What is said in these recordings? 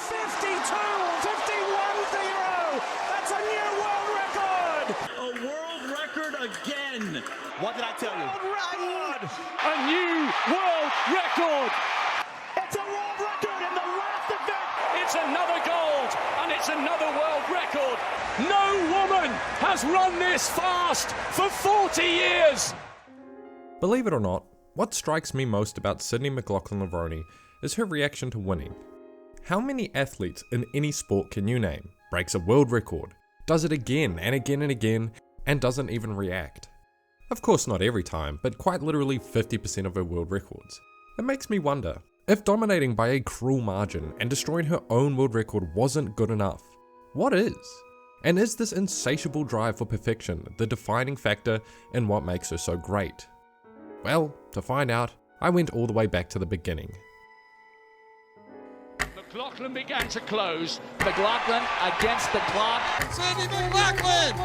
51-0. That's a new world record. A world record again. What did I tell you? A new world record. It's a world record in the last event. It's another gold, and it's another world record. No woman has run this fast for 40 years. Believe it or not, what strikes me most about Sydney mclaughlin-levrone is her reaction to winning. How many athletes in any sport can you name breaks a world record, does it again and again and again, and doesn't even react? Of course not every time, but quite literally 50% of her world records. It makes me wonder, if dominating by a cruel margin and destroying her own world record wasn't good enough, what is? And is this insatiable drive for perfection the defining factor in what makes her so great? Well, to find out, I went all the way back to the beginning. McLaughlin began to close. McLaughlin against the clock. Sydney McLaughlin!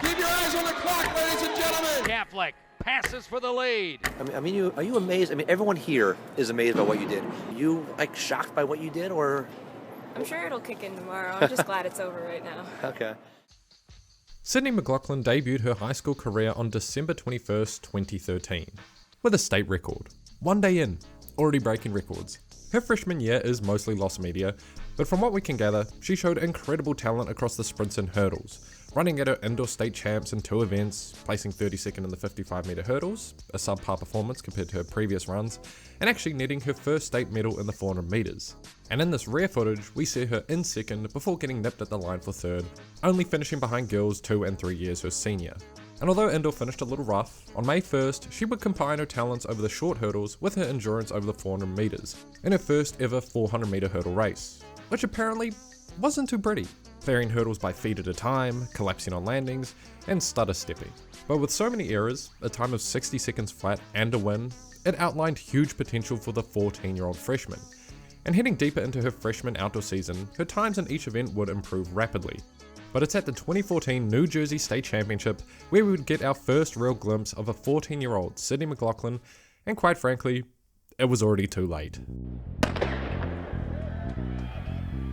Keep your eyes on the clock, ladies and gentlemen! Catholic passes for the lead. I mean, are you amazed? I mean, everyone here is amazed by what you did. You, shocked by what you did, or? I'm sure it'll kick in tomorrow. I'm just glad it's over right now. Okay. Sydney McLaughlin debuted her high school career on December 21st, 2013, with a state record. One day in, already breaking records. Her freshman year is mostly lost media, but from what we can gather, she showed incredible talent across the sprints and hurdles, running at her indoor state champs in 2 events, placing 32nd in the 55-meter hurdles, a subpar performance compared to her previous runs, and actually netting her first state medal in the 400 meters. And in this rare footage, we see her in second before getting nipped at the line for third, only finishing behind girls 2 and 3 years her senior. And although indoor finished a little rough, on May 1st, she would combine her talents over the short hurdles with her endurance over the 400 meters, in her first ever 400 meter hurdle race, which apparently wasn't too pretty, clearing hurdles by feet at a time, collapsing on landings, and stutter stepping. But with so many errors, a time of 60 seconds flat and a win, it outlined huge potential for the 14-year-old freshman. And heading deeper into her freshman outdoor season, her times in each event would improve rapidly. But it's at the 2014 New Jersey State Championship where we would get our first real glimpse of a 14-year-old Sydney McLaughlin, and quite frankly, it was already too late.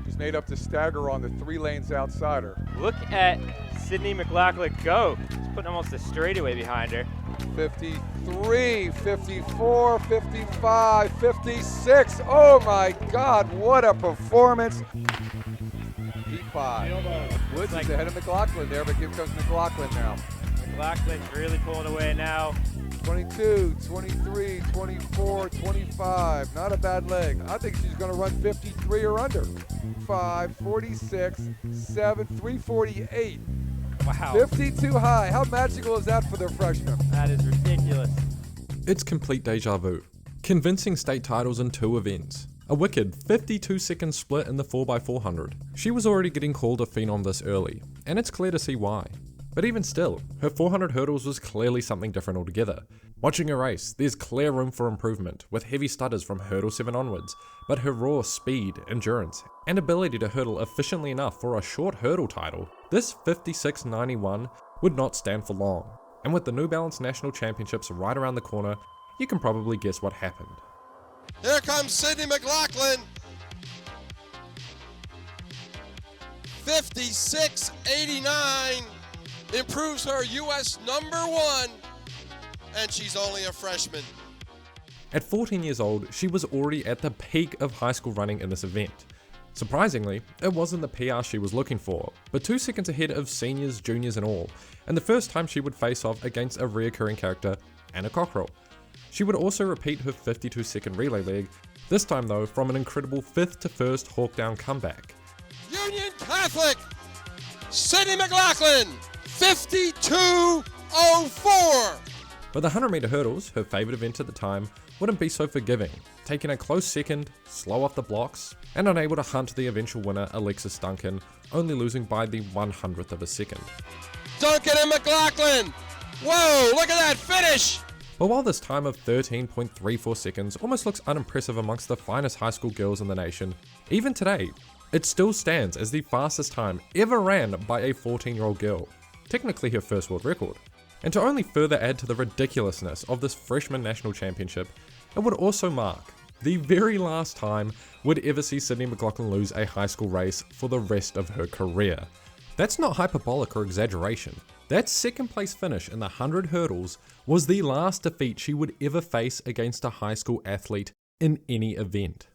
She's made up to stagger on the 3 lanes outside her. Look at Sydney McLaughlin go. She's putting almost a straightaway behind her. 53, 54, 55, 56. Oh my God, what a performance. P5. Woods is ahead of McLaughlin there, but here comes McLaughlin now. McLaughlin's really pulling away now. 22, 23, 24, 25. Not a bad leg. I think she's going to run 53 or under. 5, 46, 7, 348. Wow. 52 high. How magical is that for the freshman? That is ridiculous. It's complete deja vu. Convincing state titles in 2 events. A wicked 52-second split in the 4x400. She was already getting called a phenom this early, and it's clear to see why. But even still, her 400 hurdles was clearly something different altogether. Watching her race, there's clear room for improvement, with heavy stutters from hurdle 7 onwards, but her raw speed, endurance, and ability to hurdle efficiently enough for a short hurdle title, this 56.91 would not stand for long. And with the New Balance National Championships right around the corner, you can probably guess what happened. Here comes Sydney McLaughlin. 56.89. Improves her U.S. #1. And she's only a freshman. At 14 years old, she was already at the peak of high school running in this event. Surprisingly, it wasn't the PR she was looking for, but 2 seconds ahead of seniors, juniors and all, and the first time she would face off against a reoccurring character, Anna Cockrell. She would also repeat her 52-second relay leg, this time though from an incredible 5th to 1st hawk-down comeback. Union Catholic, Sydney McLaughlin, 52.04. But the 100-meter hurdles, her favourite event at the time, wouldn't be so forgiving, taking a close second, slow off the blocks, and unable to hunt the eventual winner Alexis Duncan, only losing by the 100th of a second. Duncan and McLaughlin, whoa, look at that finish! But while this time of 13.34 seconds almost looks unimpressive amongst the finest high school girls in the nation, even today, it still stands as the fastest time ever ran by a 14-year-old girl, technically her first world record. And to only further add to the ridiculousness of this freshman national championship, it would also mark, the very last time we'd ever see Sydney McLaughlin lose a high school race for the rest of her career. That's not hyperbolic or exaggeration. That second place finish in the 100 hurdles was the last defeat she would ever face against a high school athlete in any event.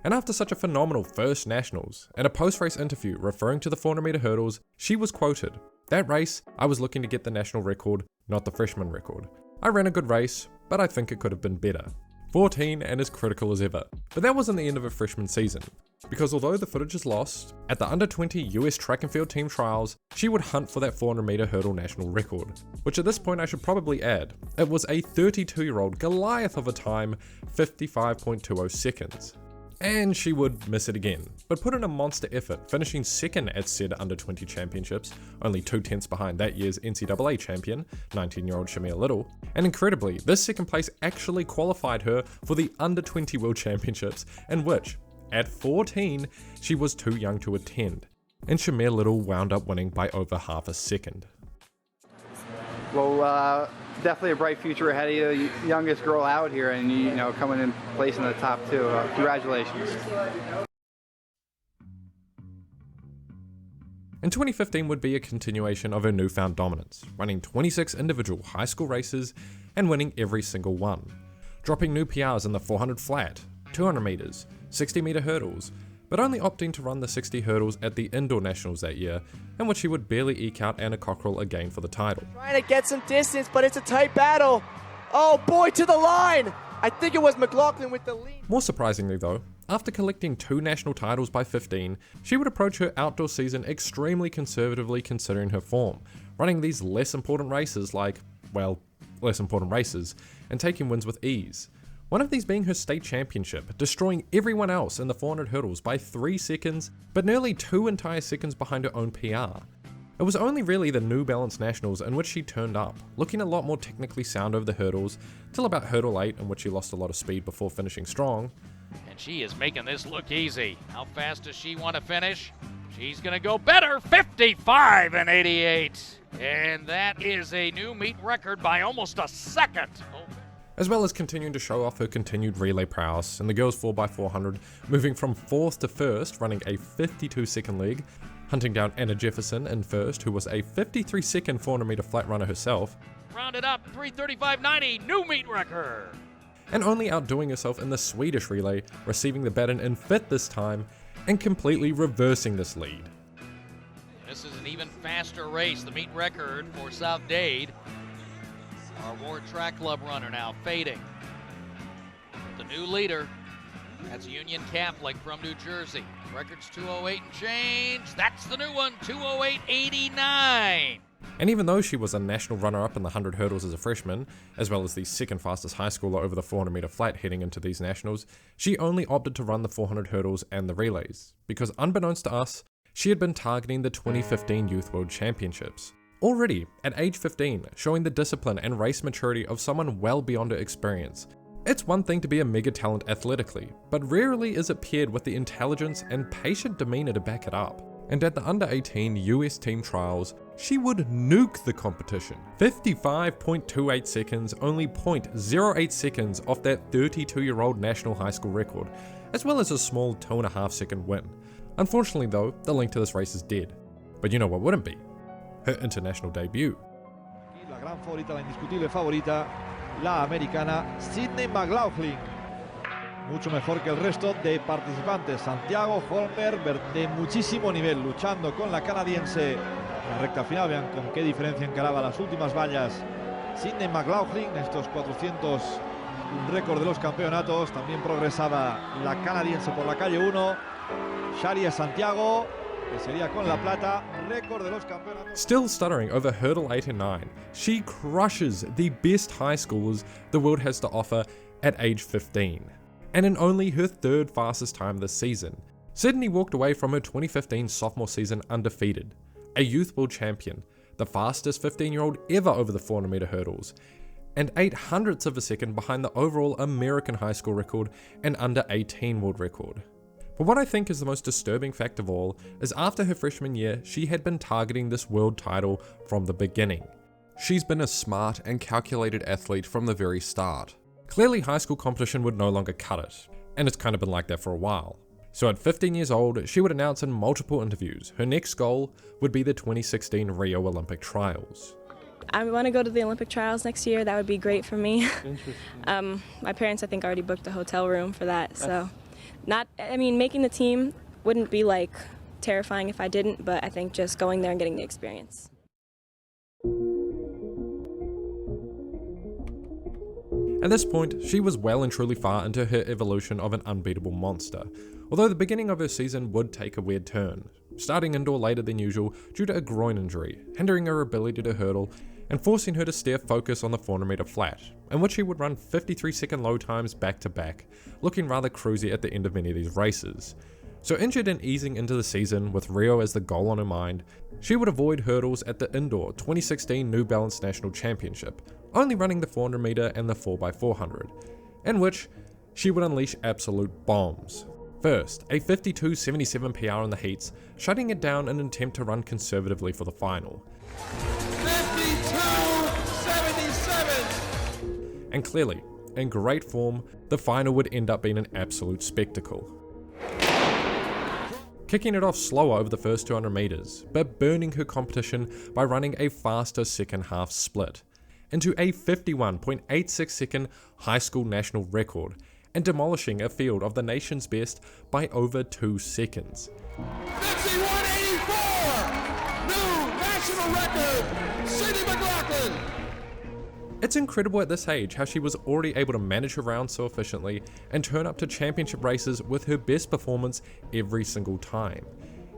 And after such a phenomenal first nationals, in a post-race interview referring to the 400 meter hurdles, she was quoted, "That race, I was looking to get the national record, not the freshman record. I ran a good race, but I think it could have been better." 14 and as critical as ever. But that wasn't the end of her freshman season, because although the footage is lost, at the under 20 US track and field team trials, she would hunt for that 400 meter hurdle national record, which at this point I should probably add, it was a 32-year-old Goliath of a time, 55.20 seconds. And she would miss it again, but put in a monster effort, finishing second at said under 20 championships, only 2/10 behind that year's NCAA champion, 19-year-old Shamir Little. And incredibly, this second place actually qualified her for the under 20 world championships, in which, at 14, she was too young to attend. And Shamir Little wound up winning by over half a second. Well, definitely a bright future ahead of you. Youngest girl out here, and you know, coming in place in the top two. Congratulations. In 2015 would be a continuation of her newfound dominance, running 26 individual high school races and winning every single one, dropping new PRs in the 400 flat, 200 meters, 60 meter hurdles, but only opting to run the 60 hurdles at the indoor nationals that year, in which she would barely eke out Anna Cockrell again for the title. Trying to get some distance, but it's a tight battle. Oh boy, to the line! I think it was McLaughlin with the lead. More surprisingly though, after collecting 2 national titles by 15, she would approach her outdoor season extremely conservatively considering her form, running these less important races like, well, less important races, and taking wins with ease. One of these being her state championship, destroying everyone else in the 400 hurdles by 3 seconds, but nearly 2 entire seconds behind her own PR. It was only really the New Balance Nationals in which she turned up, looking a lot more technically sound over the hurdles, till about hurdle 8 in which she lost a lot of speed before finishing strong. And she is making this look easy. How fast does she want to finish? She's going to go better, 55 and 88. And that is a new meet record by almost a second. As well as continuing to show off her continued relay prowess in the girls 4x400, moving from 4th to 1st, running a 52-second leg, hunting down Anna Jefferson in 1st, who was a 53-second 400 meter flat runner herself. Rounded up, 3:35.90, new meet record. And only outdoing herself in the Swedish relay, receiving the baton in 5th this time, and completely reversing this lead. This is an even faster race, the meet record for South Dade. Our Ward Track Club runner now fading. The new leader, that's Union Catholic from New Jersey. Record's 2:08 and change. That's the new one, 2:08.89. And even though she was a national runner-up in the 100 hurdles as a freshman, as well as the second fastest high schooler over the 400 meter flat heading into these nationals, she only opted to run the 400 hurdles and the relays, because unbeknownst to us, she had been targeting the 2015 Youth World Championships. Already, at age 15, showing the discipline and race maturity of someone well beyond her experience. It's one thing to be a mega talent athletically, but rarely is it paired with the intelligence and patient demeanor to back it up. And at the under 18 US team trials, she would nuke the competition. 55.28 seconds, only 0.08 seconds off that 32-year-old national high school record, as well as a small 2.5 second win. Unfortunately though, the link to this race is dead. But you know what wouldn't be? Her international debut. La gran favorita, la indiscutible favorita, la americana Sydney McLaughlin. Mucho mejor que el resto de participantes. Santiago Holmberg de muchísimo nivel, luchando con la canadiense. En la recta final, vean con qué diferencia encaraba las últimas vallas Sydney McLaughlin. Estos 400, un récord de los campeonatos. También progresaba la canadiense por la calle 1. Sharia Santiago, que sería con la plata, récord de los campeonatos. Still stuttering over hurdle 8 and 9, she crushes the best high schoolers the world has to offer at age 15. And in only her 3rd fastest time this season, Sydney walked away from her 2015 sophomore season undefeated, a youth world champion, the fastest 15-year-old ever over the 400 meter hurdles, and 0.08 of a second behind the overall American high school record and under 18 world record. But what I think is the most disturbing fact of all is after her freshman year, she had been targeting this world title from the beginning. She's been a smart and calculated athlete from the very start. Clearly high school competition would no longer cut it, and it's kind of been like that for a while. So at 15 years old, she would announce in multiple interviews her next goal would be the 2016 Rio Olympic trials. I want to go to the Olympic trials next year. That would be great for me. My parents, I think, already booked a hotel room for that. So, making the team wouldn't be like terrifying if I didn't, but I think just going there and getting the experience. At this point, she was well and truly far into her evolution of an unbeatable monster, although the beginning of her season would take a weird turn, starting indoor later than usual due to a groin injury, hindering her ability to hurdle and forcing her to steer focus on the 400 meter flat, in which she would run 53-second low times back to back, looking rather cruisy at the end of many of these races. So injured and easing into the season with Rio as the goal on her mind, she would avoid hurdles at the indoor 2016 New Balance National Championship, only running the 400 meter and the 4x400, in which she would unleash absolute bombs. First, a 52.77 PR in the heats, shutting it down in an attempt to run conservatively for the final. 52.77! And clearly, in great form, the final would end up being an absolute spectacle. Kicking it off slower over the first 200 meters, but burning her competition by running a faster second half split into a 51.86 second high school national record and demolishing a field of the nation's best by over 2 seconds. 51.84! New national record, Sydney McLaughlin! It's incredible at this age how she was already able to manage her rounds so efficiently and turn up to championship races with her best performance every single time.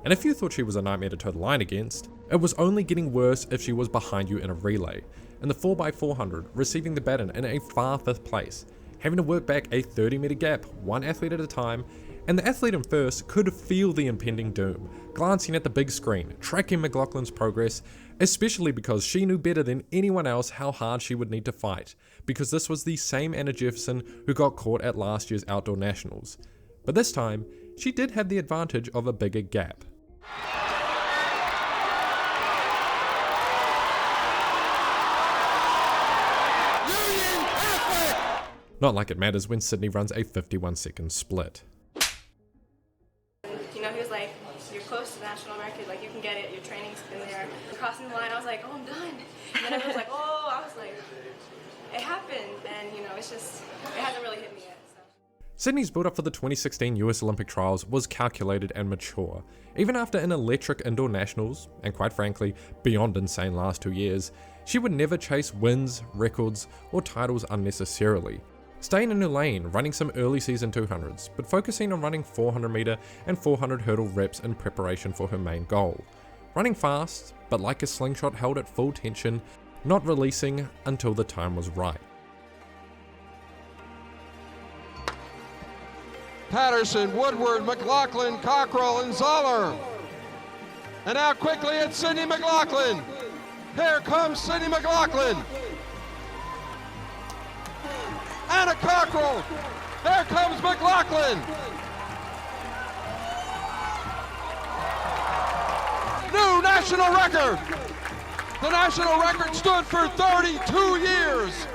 And if you thought she was a nightmare to toe the line against, it was only getting worse if she was behind you in a relay, in the 4x400, receiving the baton in a far 5th place, having to work back a 30-meter gap, one athlete at a time, and the athlete in first could feel the impending doom, glancing at the big screen, tracking McLaughlin's progress, especially because she knew better than anyone else how hard she would need to fight, because this was the same Anna Jefferson who got caught at last year's Outdoor Nationals. But this time, she did have the advantage of a bigger gap. Not like it matters when Sydney runs a 51-second split. You know, he was like, you're close to the national record, like you can get it, your training's been there. Crossing the line, I was like, oh, I'm done. And then everyone was like, oh, I was like, it happened. And you know, it's just, it hasn't really hit me yet. So. Sydney's build-up for the 2016 US Olympic trials was calculated and mature. Even after an electric indoor nationals, and quite frankly, beyond insane last 2 years, she would never chase wins, records, or titles unnecessarily. Staying in her lane, running some early season 200s, but focusing on running 400 meter and 400 hurdle reps in preparation for her main goal. Running fast, but like a slingshot held at full tension, not releasing until the time was right. Patterson, Woodward, McLaughlin, Cockrell, and Zoller. And now quickly it's Sydney McLaughlin. Here comes Sydney McLaughlin. Anna Cockrell. There comes McLaughlin. New national record. The national record stood for 32 years.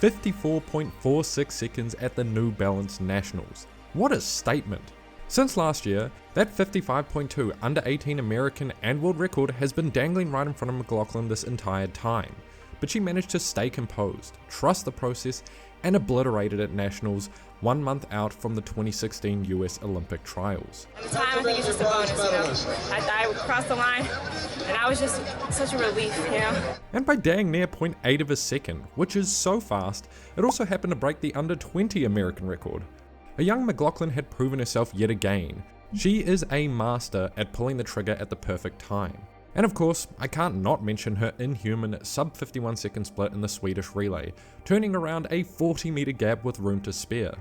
54.46 seconds at the New Balance Nationals. What a statement. Since last year, that 55.2 under 18 American and world record has been dangling right in front of McLaughlin this entire time. But she managed to stay composed, trust the process, and obliterated at Nationals 1 month out from the 2016 US Olympic trials. At the time, I think it's just a bonus, you know. I crossed the line, and I was just such a relief, you know. And by dang near 0.8 of a second, which is so fast, it also happened to break the under 20 American record. A young McLaughlin had proven herself yet again. She is a master at pulling the trigger at the perfect time. And of course, I can't not mention her inhuman sub 51 second split in the Swedish relay, turning around a 40-meter gap with room to spare.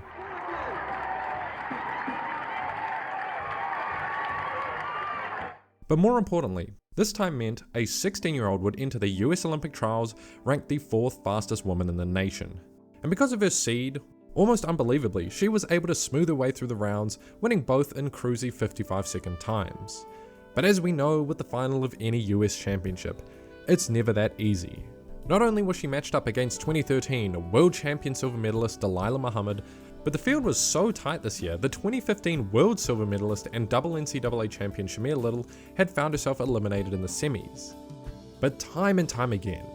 But more importantly, this time meant a 16-year-old would enter the US Olympic trials ranked the 4th fastest woman in the nation. And because of her seed, almost unbelievably, she was able to smooth her way through the rounds, winning both in cruisy 55-second times. But as we know with the final of any US championship, it's never that easy. Not only was she matched up against 2013 world champion silver medalist Delilah Muhammad, But the field was so tight this year, the 2015 world silver medalist and double NCAA champion Shamir Little had found herself eliminated in the semis. But time and time again,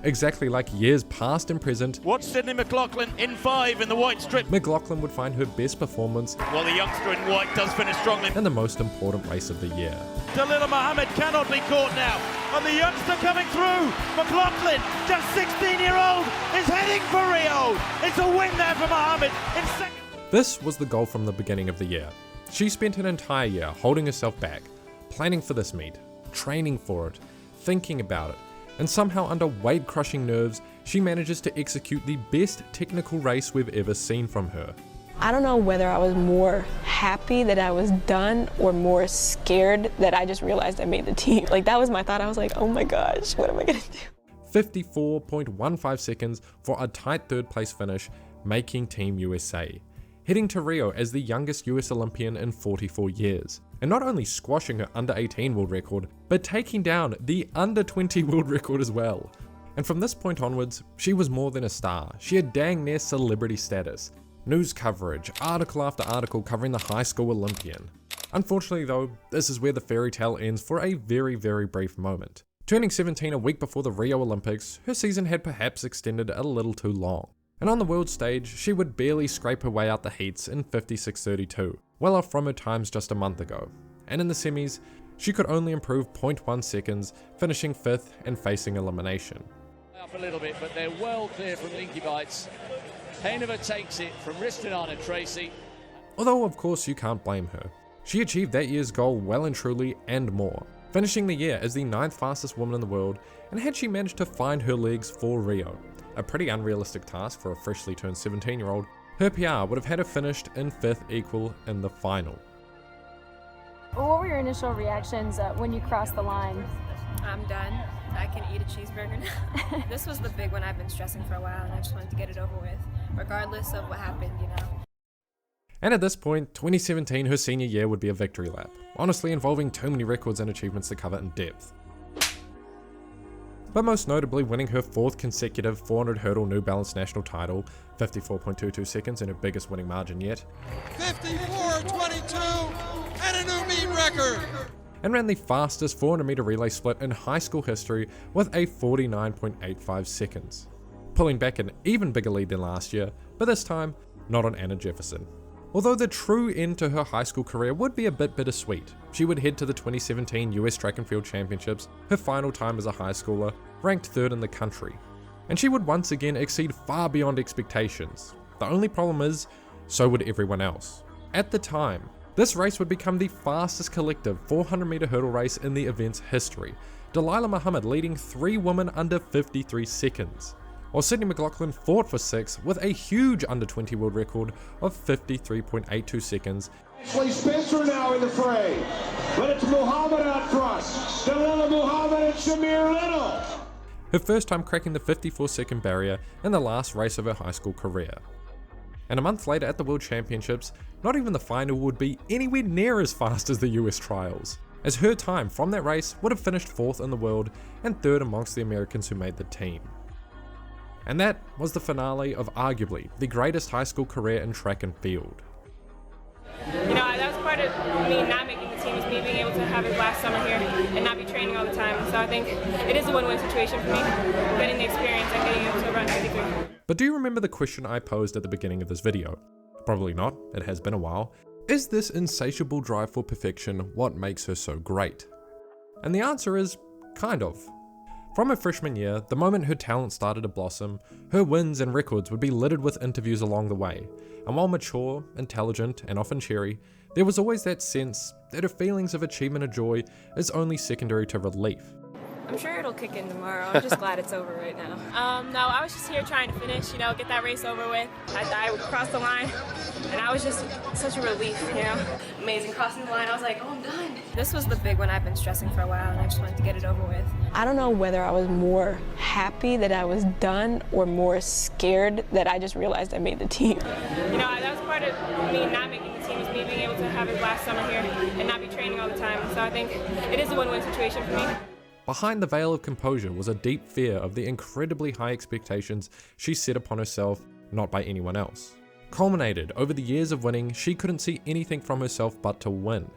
exactly like years past and present, Watch Sydney McLaughlin in 5 in the white strip. McLaughlin would find her best performance Well, the youngster in white does finish strongly. in the most important race of the year. Dalilah Muhammad cannot be caught now. And the youngster coming through. McLaughlin, just 16-year-old, is heading for Rio. It's a win there for Muhammad in second. This was the goal from the beginning of the year. She spent an entire year holding herself back, planning for this meet, training for it, thinking about it, and somehow under weight-crushing nerves, she manages to execute the best technical race we've ever seen from her. I don't know whether I was more happy that I was done or more scared that I just realized I made the team. Like, that was my thought. I was like, oh my gosh, what am I gonna do? 54.15 seconds for a tight third place finish, making Team USA. Heading to Rio as the youngest US Olympian in 44 years. And not only squashing her under 18 world record, but taking down the under 20 world record as well. And from this point onwards, she was more than a star. She had dang near celebrity status. News coverage, article after article covering the high school Olympian. Unfortunately though, this is where the fairy tale ends for a very, very brief moment. Turning 17 a week before the Rio Olympics, her season had perhaps extended a little too long. And on the world stage, she would barely scrape her way out the heats in 56.32, well off from her times just a month ago. And in the semis, she could only improve 0.1 seconds, finishing 5th and facing elimination. Up a little bit, but they're well clear from Linky Bites. Hainover takes it from Riston and Tracy. Although of course you can't blame her. She achieved that year's goal well and truly and more, finishing the year as the 9th fastest woman in the world, and had she managed to find her legs for Rio, a pretty unrealistic task for a freshly turned 17-year-old, her PR would have had her finished in 5th equal in the final. What were your initial reactions when you crossed the line? I'm done. I can eat a cheeseburger now. This was the big one I've been stressing for a while, and I just wanted to get it over with, regardless of what happened, you know. And at this point, 2017, her senior year would be a victory lap, honestly involving too many records and achievements to cover in depth. But most notably winning her 4th consecutive 400 hurdle New Balance national title, 54.22 seconds in her biggest winning margin yet. 54.22 and a new meet record. And ran the fastest 400 meter relay split in high school history with a 49.85 seconds. Pulling back an even bigger lead than last year, but this time, not on Anna Jefferson. Although the true end to her high school career would be a bit bittersweet. She would head to the 2017 US Track and Field Championships, her final time as a high schooler, ranked 3rd in the country. And she would once again exceed far beyond expectations. The only problem is, so would everyone else. At the time, this race would become the fastest collective 400 meter hurdle race in the event's history, Dalilah Muhammad leading 3 women under 53 seconds. While Sydney McLaughlin fought for 6 with a huge under 20 world record of 53.82 seconds. Ashley Spencer now in the fray, but it's Muhammad out front. Dalilah Muhammad and Shamir Little. Her first time cracking the 54-second barrier in the last race of her high school career. And a month later at the World Championships, not even the final would be anywhere near as fast as the US trials, as her time from that race would have finished 4th in the world and 3rd amongst the Americans who made the team. And that was the finale of arguably the greatest high school career in track and field. You know, that was part of me not making the team, is me being able to have it last summer here and not be training all the time. So I think it is a win-win situation for me, getting the experience and getting able to run 53. But do you remember the question I posed at the beginning of this video? Probably not, it has been a while. Is this insatiable drive for perfection what makes her so great? And the answer is, kind of. From her freshman year, the moment her talent started to blossom, her wins and records would be littered with interviews along the way. And while mature, intelligent, and often cheery, there was always that sense that her feelings of achievement or joy is only secondary to relief. I'm sure it'll kick in tomorrow. I'm just glad it's over right now. No, I was just here trying to finish, you know, get that race over with. I crossed the line, and I was just such a relief, you know. Amazing, crossing the line, I was like, oh, I'm done. This was the big one I've been stressing for a while, and I just wanted to get it over with. I don't know whether I was more happy that I was done or more scared that I just realized I made the team. You know, that was part of me not making the team, is me being able to have it last summer here and not be training all the time. So I think it is a win-win situation for me. Behind the veil of composure was a deep fear of the incredibly high expectations she set upon herself, not by anyone else. culminated over the years of winning. She couldn't see anything from herself but to win.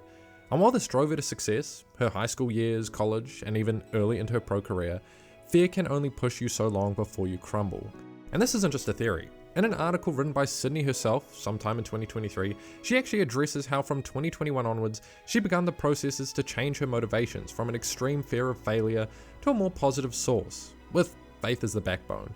And while this drove her to success, her high school years, college, and even early into her pro career, fear can only push you so long before you crumble. And this isn't just a theory. In an article written by Sydney herself sometime in 2023, she actually addresses how from 2021 onwards, she began the processes to change her motivations from an extreme fear of failure to a more positive source, with faith as the backbone.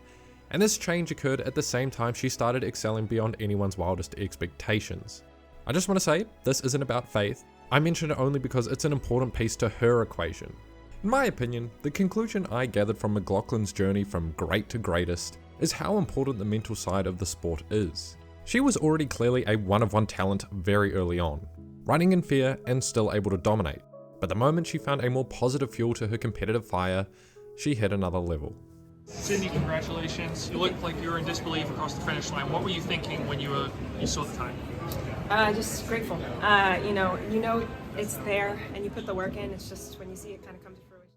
And this change occurred at the same time she started excelling beyond anyone's wildest expectations. I just want to say, this isn't about faith. I mention it only because it's an important piece to her equation. In my opinion, the conclusion I gathered from McLaughlin's journey from great to greatest is how important the mental side of the sport is. She was already clearly a one-of-one talent very early on, running in fear and still able to dominate. But the moment she found a more positive fuel to her competitive fire, she hit another level. Sydney, congratulations. You looked like you were in disbelief across the finish line. What were you thinking when you saw the time? Just grateful. You know it's there and you put the work in. It's just when you see it kind of come to fruition.